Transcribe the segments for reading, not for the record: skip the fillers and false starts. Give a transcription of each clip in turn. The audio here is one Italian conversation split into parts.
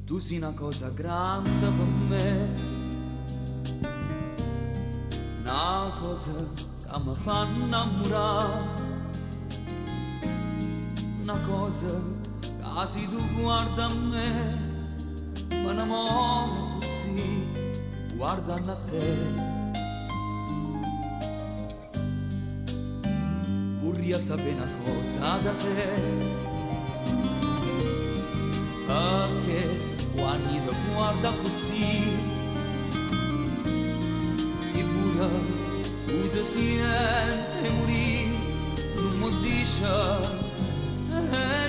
Tu sei una cosa grande per me, una cosa che mi fa innamorare, una cosa che se tu guardi a me mi innamoro così, guardando a te. Vorrei sapere una cosa da te, perché quando ti guarda così, sicura tu ti senti morire, non mi dici e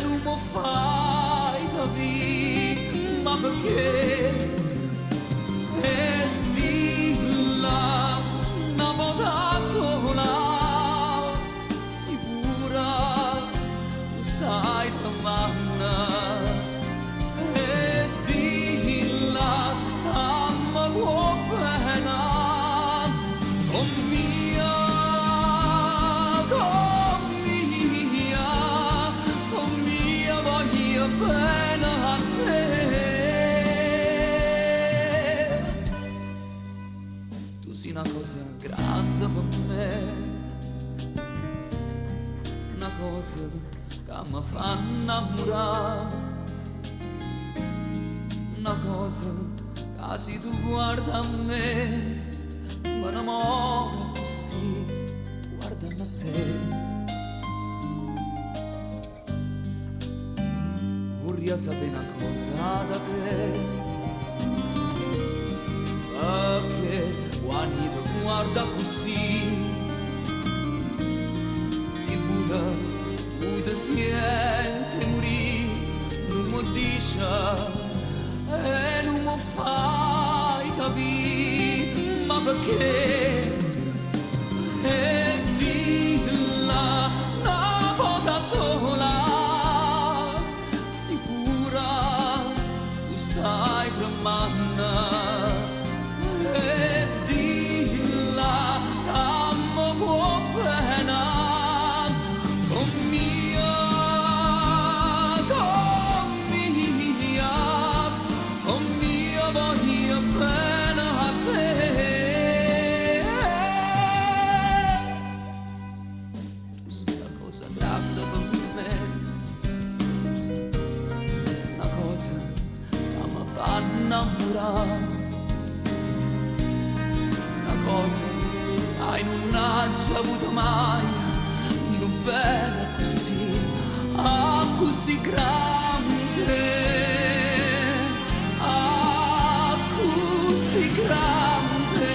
non mi fai capire, ma perché? E dilla una volta sola, sicura tu stai tramando. Bene a te, tu sei una cosa grande per me, una cosa che mi fa innamorare, una cosa che se tu guardi a me mi innamoro così, guardando a te. Vorrei sapere una cosa da te, perché quando ti guarda così, sicura tu ti senti morire, non mi dici e non mi fai capire, ma perché? E dilla una volta sola, stai tremando, e dilla amo può bene con mia, voglio bene a te. Tu sei una cosa grande per me, una cosa fa innamorare, una cosa che non ha già avuto mai, non bene così, così grande, così grande,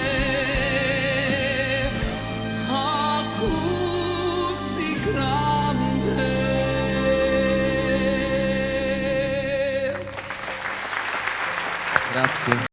così grande. Grazie.